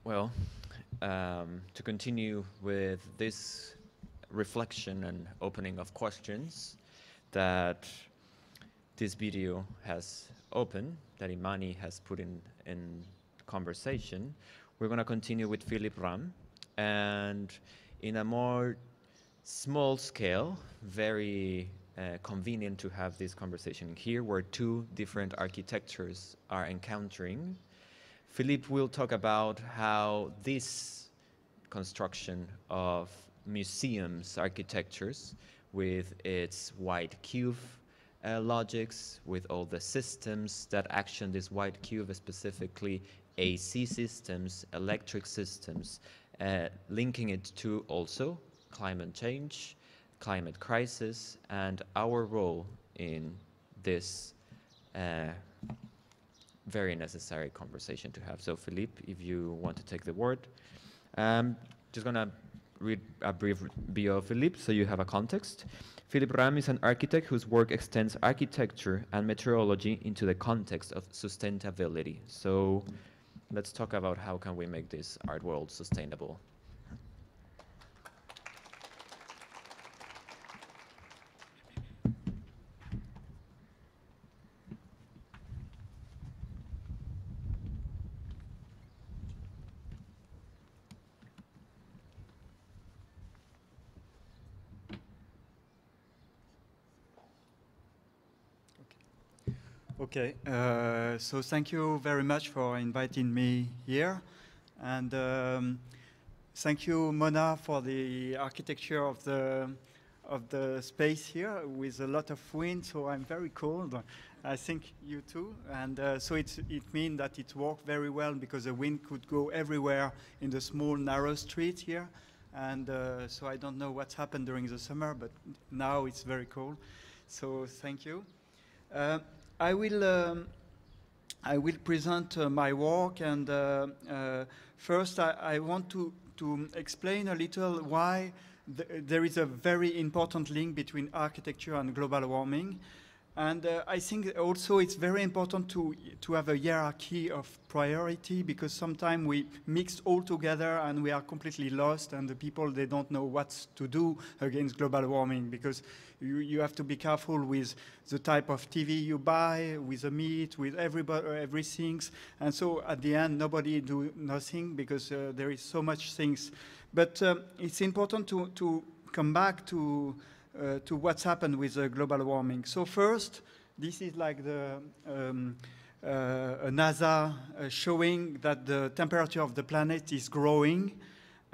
Well, to continue with this reflection and opening of questions that this video has opened, that Imani has put in conversation, we're going to continue with Philippe Rahm, and in a more small scale, very convenient to have this conversation here, where two different architectures are encountering. Philippe will talk about how this construction of museums architectures, with its white cube logics, with all the systems that action this white cube, specifically AC systems, electric systems, linking it to also climate change, climate crisis, and our role in this very necessary conversation to have. So Philippe, if you want to take the word. Just gonna read a brief bio of Philippe so you have a context. Philippe Rahm is an architect whose work extends architecture and meteorology into the context of sustainability. So let's talk about how can we make this art world sustainable. Okay, so thank you very much for inviting me here. And thank you, Mona, for the architecture of the space here with a lot of wind, so I'm very cold. I think you too. And so it means that it worked very well because the wind could go everywhere in the small, narrow street here. And so I don't know what's happened during the summer, but now it's very cold. So thank you. I will present my work, and first I want to explain a little why there is a very important link between architecture and global warming. And I think also it's very important to have a hierarchy of priority, because sometimes we mix all together and we are completely lost, and the people, they don't know what to do against global warming, because you have to be careful with the type of TV you buy, with the meat, with everything. And so at the end, nobody do nothing because there is so much things. But it's important to come back to what's happened with global warming. So first, this is like the NASA showing that the temperature of the planet is growing.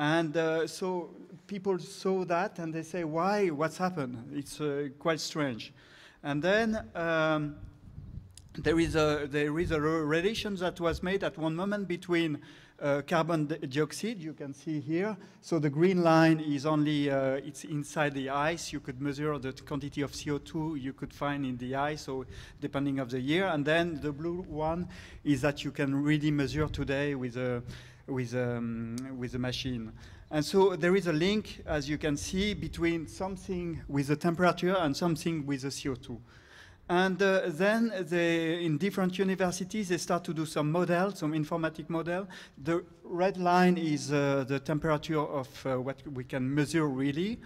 And so people saw that and they say, why? What's happened? It's quite strange. And then there is a relation that was made at one moment between carbon dioxide, you can see here. So the green line is only, it's inside the ice. You could measure the quantity of CO2 you could find in the ice, so depending of the year. And then the blue one is that you can really measure today with a machine. And so there is a link, as you can see, between something with the temperature and something with the CO2. And then in different universities, they start to do some models, some informatic model. The red line is the temperature of what we can measure really.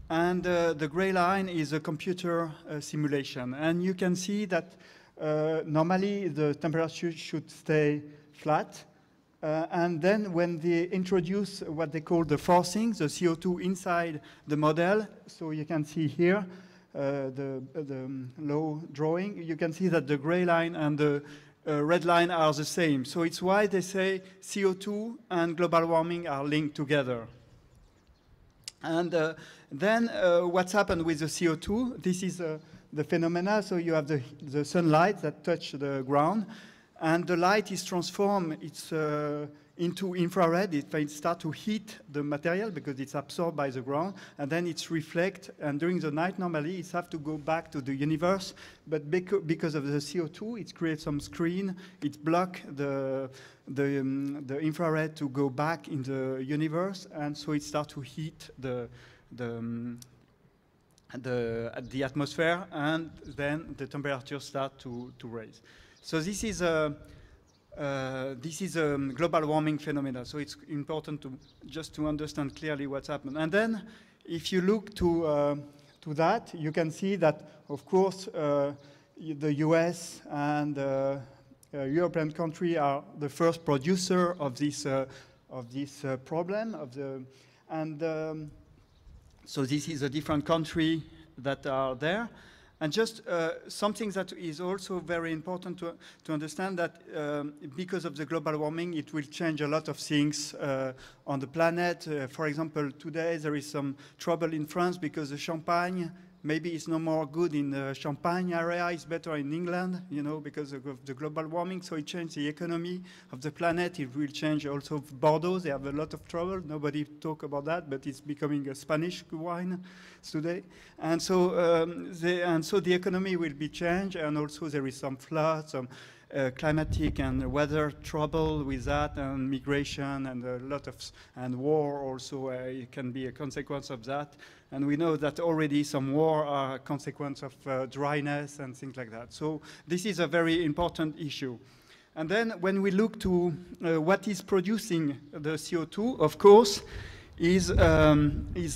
And the gray line is a computer simulation. And you can see that normally the temperature should stay flat. And then when they introduce what they call the forcing, the CO2 inside the model, so you can see here, the low drawing, you can see that the gray line and the red line are the same. So it's why they say CO2 and global warming are linked together. And then what's happened with the CO2? This is the phenomena. So you have the sunlight that touch the ground, and the light is transformed. It's into infrared. It starts to heat the material because it's absorbed by the ground, and then it's reflect. And during the night, normally, it has to go back to the universe. But because of the CO2, it creates some screen. It blocks the infrared to go back in the universe, and so it starts to heat the atmosphere, and then the temperature starts to rise. So this is a this is a global warming phenomena, so it's important to just to understand clearly what's happened. And then, if you look to that, you can see that, of course, the US and European country are the first producer of this problem so this is a different country that are there. And just something that is also very important to understand that because of the global warming, it will change a lot of things on the planet. For example, today there is some trouble in France because the champagne maybe it's no more good in the Champagne area, it's better in England, you know, because of the global warming. So it changed the economy of the planet. It will change also Bordeaux. They have a lot of trouble. Nobody talk about that, but it's becoming a Spanish wine today. And so, the economy will be changed, and also there is some floods, some climatic and weather trouble with that, and migration, and a lot of, and war also it can be a consequence of that. And we know that already some war are a consequence of dryness and things like that. So this is a very important issue. And then when we look to what is producing the CO2, of course, is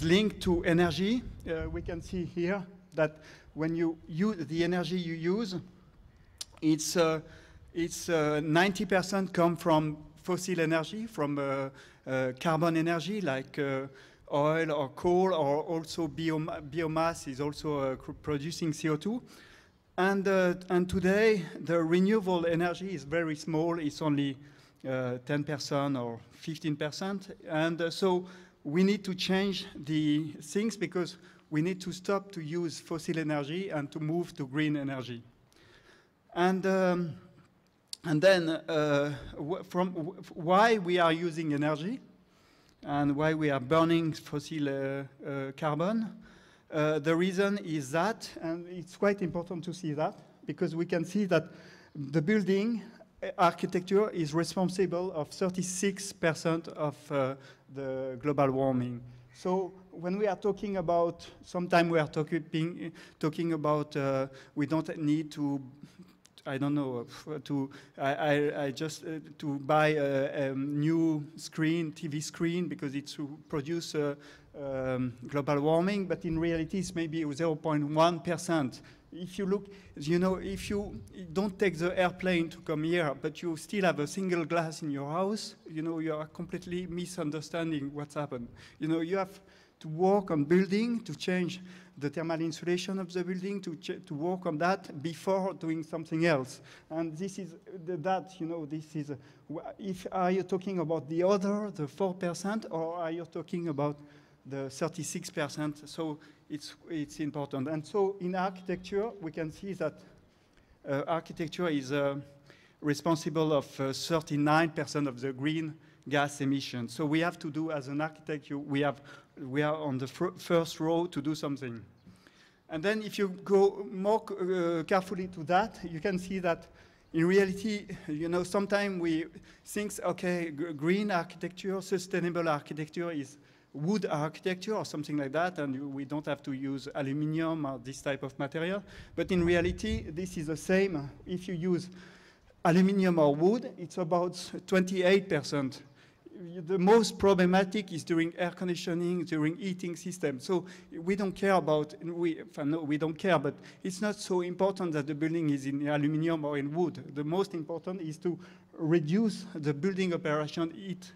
linked to energy. We can see here that when you use the energy you use, it's 90% come from fossil energy, from carbon energy like oil or coal, or also biomass is also producing CO2. And today, the renewable energy is very small. It's only 10% or 15%. And so we need to change the things because we need to stop to use fossil energy and to move to green energy. And then from why we are using energy and why we are burning fossil carbon. The reason is that, and it's quite important to see that, because we can see that the building architecture is responsible of 36% of the global warming. So when we are talking about, sometimes we are talking about we don't need to, I don't know, I just to buy a new screen, TV screen, because it to produce global warming, but in reality it's maybe 0.1%. If you look, you know, if you don't take the airplane to come here, but you still have a single glass in your house, you know, you are completely misunderstanding what's happened. You know, you have to work on building, to change the thermal insulation of the building, to work on that before doing something else. And this is that, you know, this is, are you talking about the other, the 4%, or are you talking about the 36%? So it's important. And so in architecture, we can see that architecture is responsible of 39% of the green gas emissions. So we have to do, as an architect, we are on the first row to do something. And then if you go more carefully to that, you can see that in reality, you know, sometimes we think, okay, green architecture, sustainable architecture is wood architecture or something like that, and we don't have to use aluminum or this type of material. But in reality, this is the same. If you use aluminum or wood, it's about 28%. The most problematic is during air conditioning, during heating system. So we don't care about, no, we don't care, but it's not so important that the building is in aluminum or in wood. The most important is to reduce the building operation heat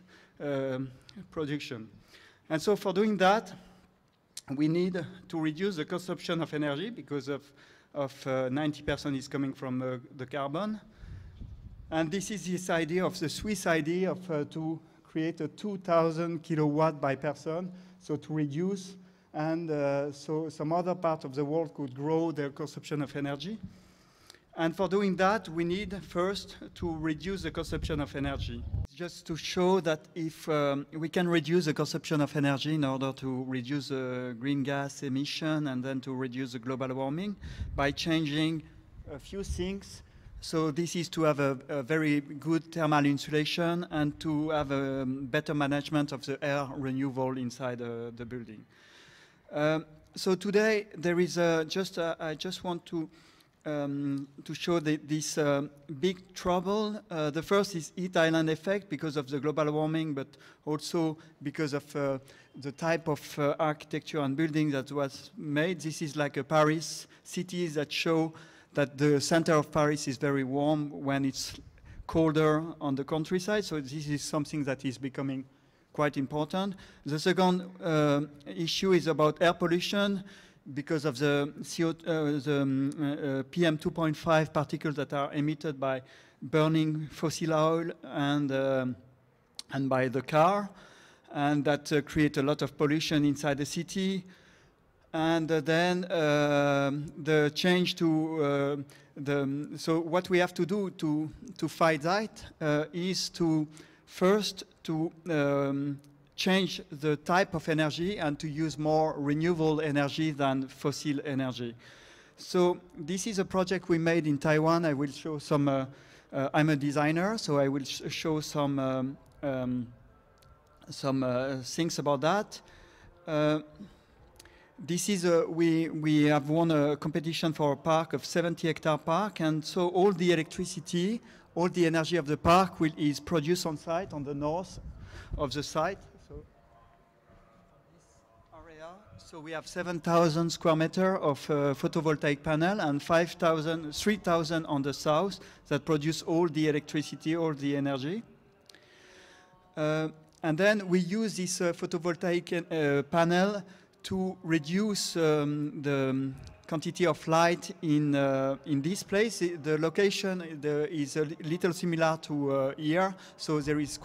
production. And so for doing that, we need to reduce the consumption of energy because of 90% is coming from the carbon. And this is this idea of the Swiss idea of to create a 2,000 kilowatt by person, so to reduce, and so some other part of the world could grow their consumption of energy. And for doing that, we need first to reduce the consumption of energy. Just to show that if we can reduce the consumption of energy in order to reduce the green gas emission and then to reduce the global warming by changing a few things. So this is to have a very good thermal insulation and to have a better management of the air renewal inside the building. So today there is I just want to to show this big trouble. The first is heat island effect because of the global warming, but also because of the type of architecture and building that was made. This is like a Paris city that show that the center of Paris is very warm when it's colder on the countryside. So this is something that is becoming quite important. The second issue is about air pollution, because of the PM 2.5 particles that are emitted by burning fossil oil and by the car, and that create a lot of pollution inside the city. And then the change to so what we have to do to fight that is to first to change the type of energy and to use more renewable energy than fossil energy. So this is a project we made in Taiwan. I will show some, I'm a designer, so I will show some things about that. This is we have won a competition for a park of 70-hectare park, and so all the electricity, all the energy of the park is produced on site, on the north of the site. So we have 7,000 square meters of photovoltaic panel and 3,000 on the south that produce all the electricity, all the energy. And then we use this photovoltaic panel to reduce the quantity of light in this place. The location is a little similar to here, so it's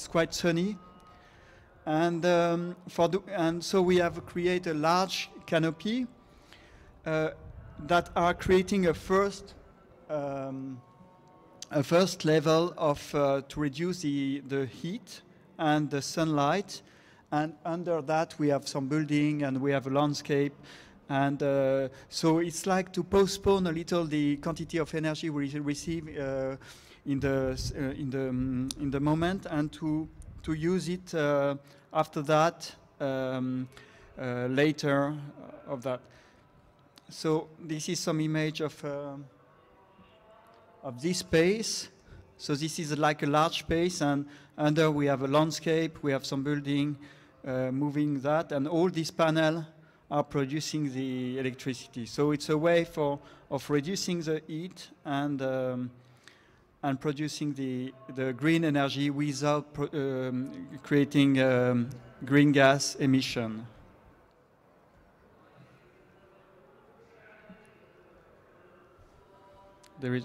quite sunny. And, and so we have created a large canopy that are creating a first level of to reduce the heat and the sunlight. And under that we have some building and we have a landscape. And so it's like to postpone a little the quantity of energy we receive in the moment, and to use it after that, later of that. So this is some image of this space. So this is like a large space, and under we have a landscape, we have some building moving that, and all these panels are producing the electricity. So it's a way of reducing the heat and producing the green energy without creating green gas emission. There is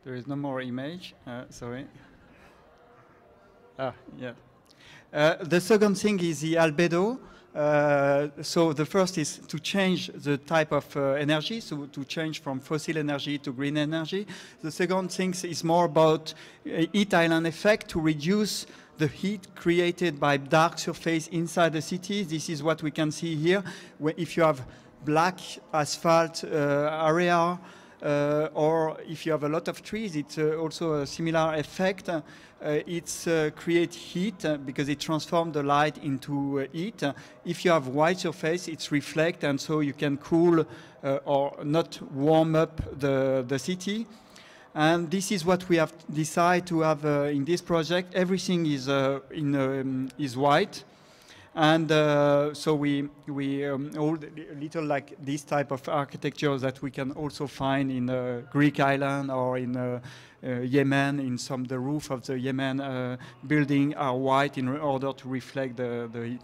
there is no more image, sorry. Yeah. The second thing is the albedo. So the first is to change the type of energy, so to change from fossil energy to green energy. The second thing is more about heat island effect, to reduce the heat created by dark surface inside the city. This is what we can see here. If you have black asphalt area, or if you have a lot of trees, it's also a similar effect. It's create heat because it transforms the light into heat. If you have white surface, it's reflect, and so you can cool or not warm up the city. And this is what we have decided to have in this project. Everything is is white, and so we all a little like this type of architecture that we can also find in Greek island or in Yemen. In the roof of the Yemen building are white in order to reflect the heat.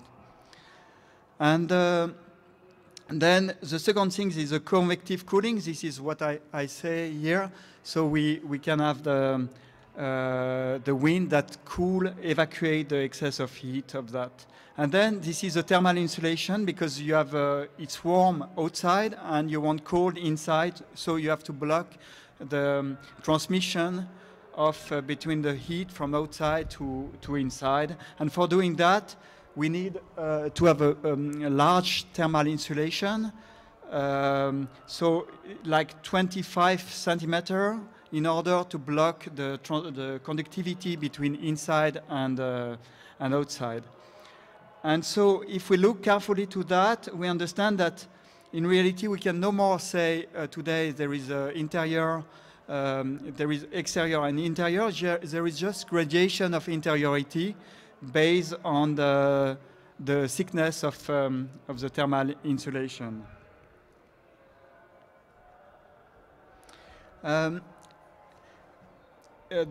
And then the second thing is the convective cooling. This is what I say here. So we can have the wind that evacuate the excess of heat of that. And then this is a thermal insulation, because you have it's warm outside and you want cold inside, so you have to block the transmission between the heat from outside to inside. And for doing that, we need to have a large thermal insulation, so like 25 centimeter, in order to block the conductivity between inside and outside. And so if we look carefully to that, we understand that in reality we can no more say today there is interior, there is exterior and interior. There is just gradation of interiority based on the thickness of the thermal insulation.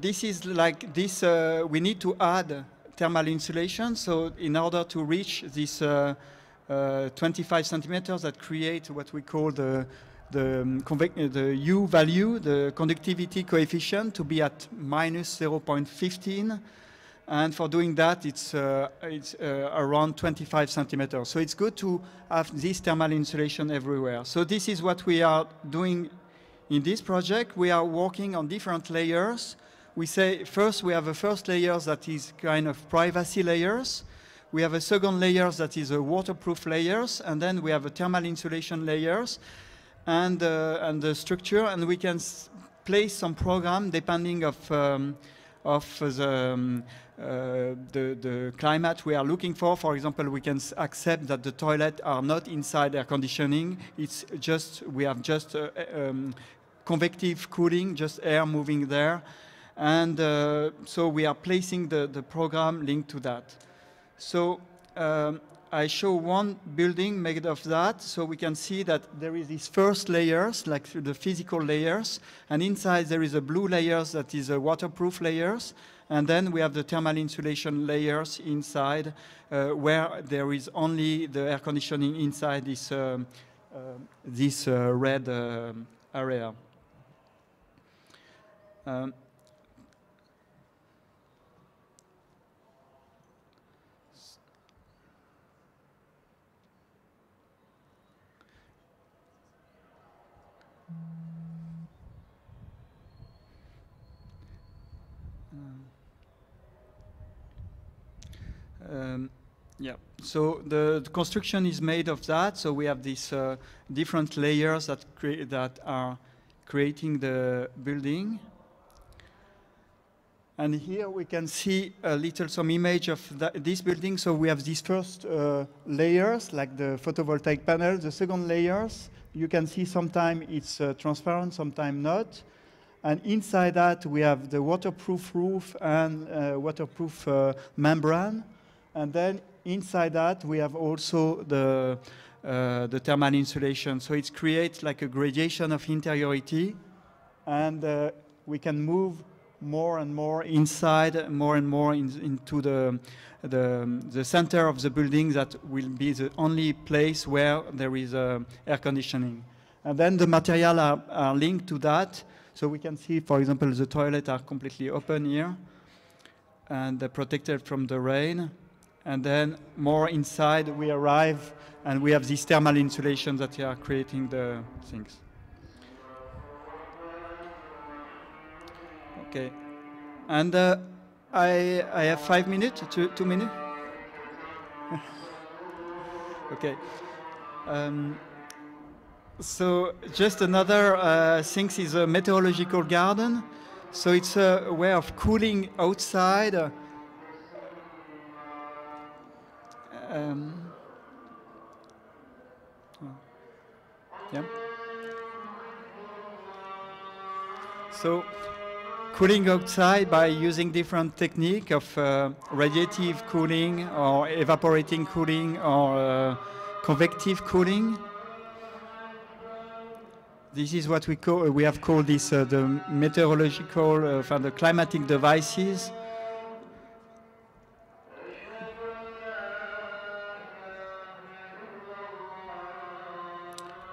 This is like this, we need to add thermal insulation. So in order to reach this 25 centimeters that create what we call the U value, the conductivity coefficient, to be at minus 0.15. And for doing that, it's around 25 centimeters. So it's good to have this thermal insulation everywhere. So this is what we are doing in this project. We are working on different layers. We say first we have a first layer that is kind of privacy layers. We have a second layer that is a waterproof layers, and then we have a thermal insulation layers and the structure, and we can place some program depending of the climate we are looking for. For example, we can accept that the toilets are not inside air conditioning. It's just, we have just convective cooling, just air moving there. And so we are placing the program linked to that. So I show one building made of that, so we can see that there is these first layers, like the physical layers, and inside there is a blue layers that is a waterproof layers, and then we have the thermal insulation layers inside, where there is only the air conditioning inside this red area. Yeah, so the construction is made of that. So we have these different layers that are creating the building. And here we can see some image of this building. So we have these first layers, like the photovoltaic panel. The second layers, you can see sometimes it's transparent, sometimes not. And inside that, we have the waterproof roof and waterproof membrane. And then inside that, we have also the thermal insulation. So it creates like a gradation of interiority. And we can move more and more inside, more and more into the center of the building that will be the only place where there is air conditioning. And then the material are linked to that. So we can see, for example, the toilets are completely open here and they're protected from the rain. And then more inside we arrive and we have this thermal insulation that are creating the things. Okay. And I have 5 minutes, 2 minutes? Okay. So just another thing is a meteorological garden. So it's a way of cooling outside. Yeah. So cooling outside by using different technique of radiative cooling or evaporating cooling or convective cooling. This is what we have called this the meteorological for the climatic devices.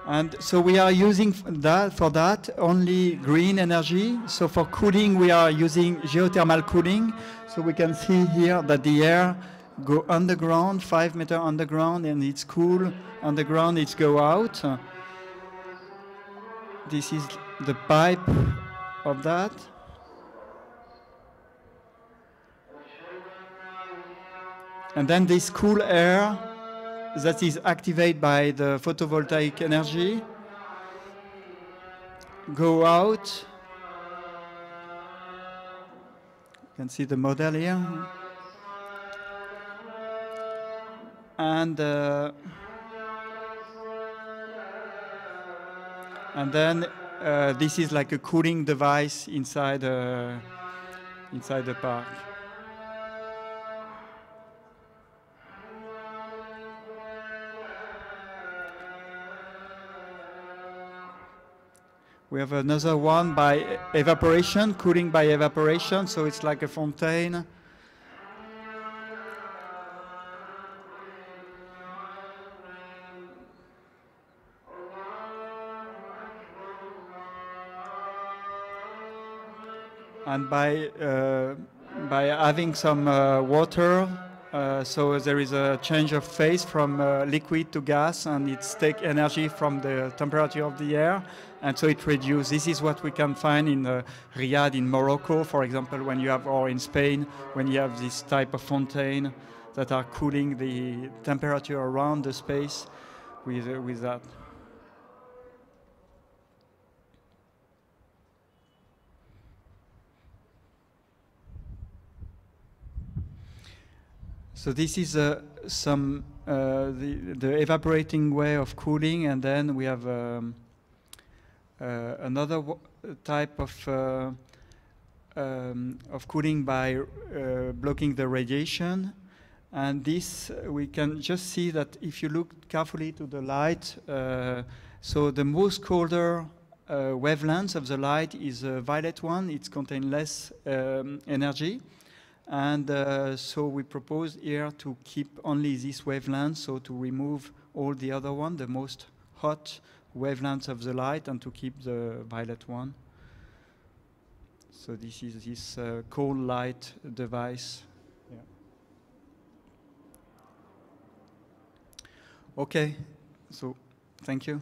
And so we are using for that only green energy. So for cooling, we are using geothermal cooling. So we can see here that the air go underground, 5 meters underground, and it's cool underground, it's go out. This is the pipe of that. And then this cool air that is activated by the photovoltaic energy go out. You can see the model here. And then this is like a cooling device inside the park. We have another one by evaporation, cooling by evaporation, so it's like a fontaine. And by having some water, so there is a change of phase from liquid to gas, and it's take energy from the temperature of the air, and so it reduces. This is what we can find in Riyadh in Morocco, for example, when you have, or in Spain, when you have this type of fontaine that are cooling the temperature around the space with that. So this is the evaporating way of cooling, and then we have another type of cooling by blocking the radiation. And this we can just see that if you look carefully to the light, so the most colder wavelength of the light is a violet one. It contains less energy. And so we propose here to keep only this wavelength, so to remove all the other one, the most hot wavelengths of the light, and to keep the violet one. So this is this cold light device. Yeah. Okay, so thank you.